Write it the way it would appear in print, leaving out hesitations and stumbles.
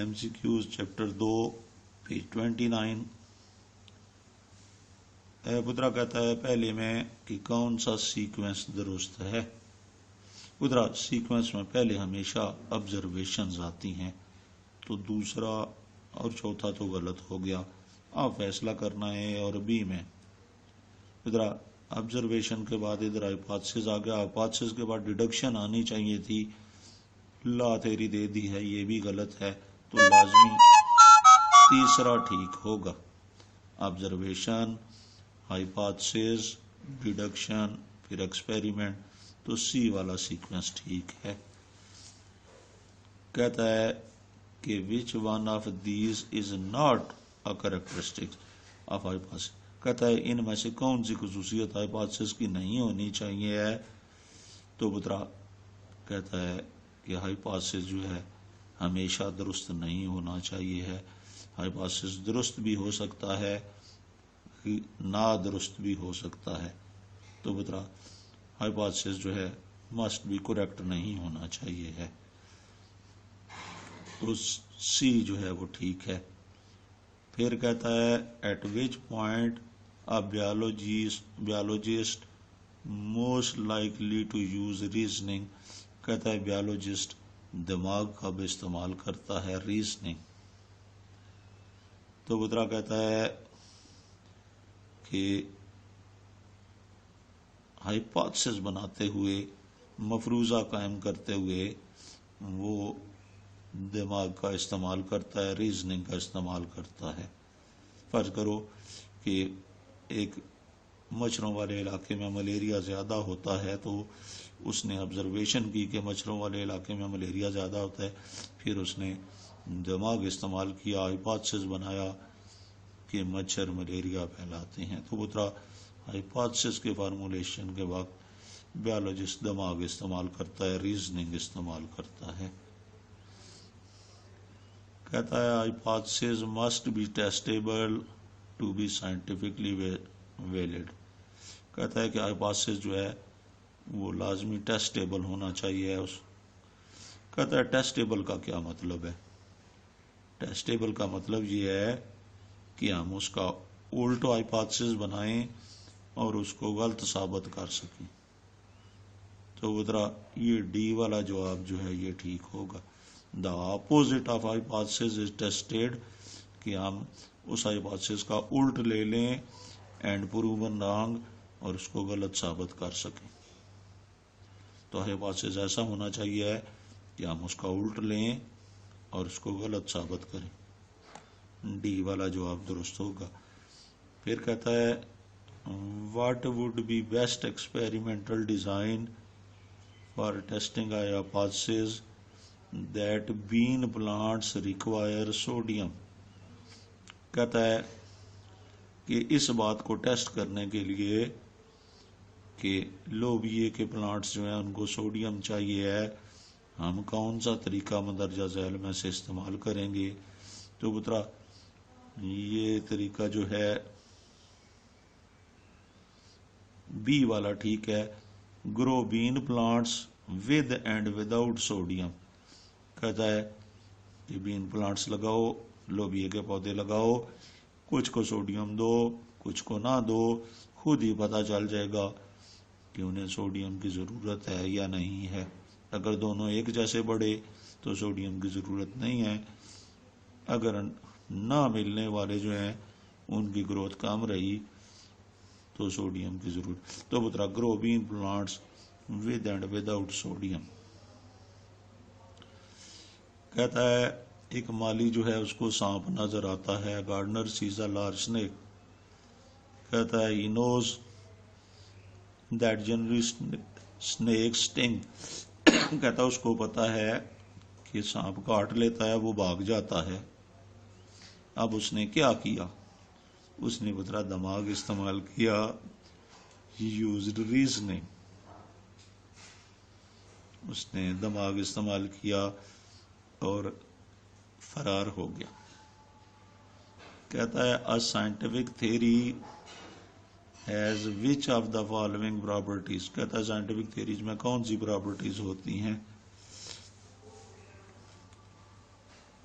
MCQs chapter 2 page 29. پترا کہتا ہے پہلے میں کہ کون سا سیکوینس درست ہے. پترا سیکوینس میں پہلے ہمیشہ آبزرویشنز آتی ہیں تو دوسرا اور چوتھا تو غلط ہو گیا. آپ فیصلہ کرنا ہے. اور بی میں پترا آبزرویشن کے بعد ادھر ہائپوتھیسس آ گیا. ہائپوتھیسس کے بعد ڈیڈکشن آنی چاہیے تھی. لا تھیری دے دی ہے, یہ بھی غلط ہے. تو لازمی تیسرا ٹھیک ہوگا. آبزرویشن, ہائپوتھیسس, ڈیڈکشن, پھر ایکسپیریمنٹ. تو سی والا سیکوینس ٹھیک ہے. کہتا ہے کہ which one of these is not a characteristic of hypothesis. کہتا ہے ان میں سے کون سی خصوصیت ہائپوتھیسس کی نہیں ہونی چاہیے ہے. تو پترا کہتا ہے کہ ہائپوتھیسس جو ہے ہمیشہ درست نہیں ہونا چاہیے ہے. ہائپوتھیسس درست بھی ہو سکتا ہے, نادرست بھی ہو سکتا ہے. تو پترا ہائپوتھیسس جو ہے مسٹ بھی کریکٹ نہیں ہونا چاہیے ہے. تو سی جو ہے وہ ٹھیک ہے. پھر کہتا ہے at which point biologist most likely to use reasoning. کہتا ہے بیالوجسٹ دماغ کا بھی استعمال کرتا ہے ریزننگ. تو بترا کہتا ہے کہ ہائپوتھیسس بناتے ہوئے, مفروضہ قائم کرتے ہوئے وہ دماغ کا استعمال کرتا ہے, ریزننگ کا استعمال کرتا ہے. فرض کرو کہ ایک مچھروں والے علاقے میں ملیریا زیادہ ہوتا ہے تو اس نے آبزرویشن کی کہ مچھروں والے علاقے میں ملیریا زیادہ ہوتا ہے. پھر اس نے دماغ استعمال کیا, ہائپوتھیسس بنایا کہ مچھر ملیریا پھیلاتے ہیں. تو پترا ہائپوتھیسس کے فارمولیشن کے وقت بیالوجسٹ دماغ استعمال کرتا ہے, ریزننگ استعمال کرتا ہے. کہتا ہے hypothesis must be testable to be scientifically valid. کہتا ہے کہ ہائپوتھیسس جو ہے وہ لازمی ٹیسٹیبل ہونا چاہیے. کہتا ہے ٹیسٹیبل کا کیا مطلب ہے. ٹیسٹیبل کا مطلب یہ ہے کہ ہم اس کا الٹ ہائپوتھیسس بنائیں اور اس کو غلط ثابت کر سکیں. تو ادھر یہ ڈی والا جواب جو ہے یہ ٹھیک ہوگا. The opposite of hypothesis is tested, کہ ہم اس ہائپوتھیسس کا الٹ لے لیں اینڈ پروون رانگ, اور اس کو غلط ثابت کر سکیں. تو ہائپوتھیسس ایسا ہونا چاہیے کہ ہم اس کا الٹ لیں اور اس کو غلط ثابت کریں. ڈی والا جواب درست ہوگا. پھر کہتا ہے what would be best experimental design for testing hypothesis that bean plants require sodium. کہتا ہے کہ اس بات کو ٹیسٹ کرنے کے لیے کہ لوبیے کے پلانٹس جو ہیں ان کو سوڈیم چاہیے ہے, ہم کون سا طریقہ مندرجہ ذیل میں سے استعمال کریں گے. تو پترا یہ طریقہ جو ہے بی والا ٹھیک ہے. Grow bean plants with and without sodium. کہتا ہے کہ بین پلانٹس لگاؤ, لوبیے کے پودے لگاؤ, کچھ کو سوڈیم دو کچھ کو نہ دو, خود ہی پتہ چل جائے گا کہ انہیں سوڈیم کی ضرورت ہے یا نہیں ہے. اگر دونوں ایک جیسے بڑھے تو سوڈیم کی ضرورت نہیں ہے. اگر نہ ملنے والے جو ہیں ان کی گروتھ کم رہی تو سوڈیم کی ضرورت. تو Batra grow bean plants with and without sodium. کہتا ہے ایک مالی جو ہے اس کو سانپ نظر آتا ہے. Gardener says a large snake. کہتا ہے he knows that generally snake sting. کہتا ہے اس کو پتا ہے کہ سانپ کاٹ لیتا ہے, وہ بھاگ جاتا ہے. اب اس نے کیا کیا, اس نے بترا دماغ استعمال کیا, یوزڈ ریزننگ. اس نے دماغ استعمال کیا اور فرار ہو گیا. کہتا ہے a scientific theory has which of the following properties. کہتا ہے scientific theories میں کون سی پراپرٹیز ہوتی ہیں.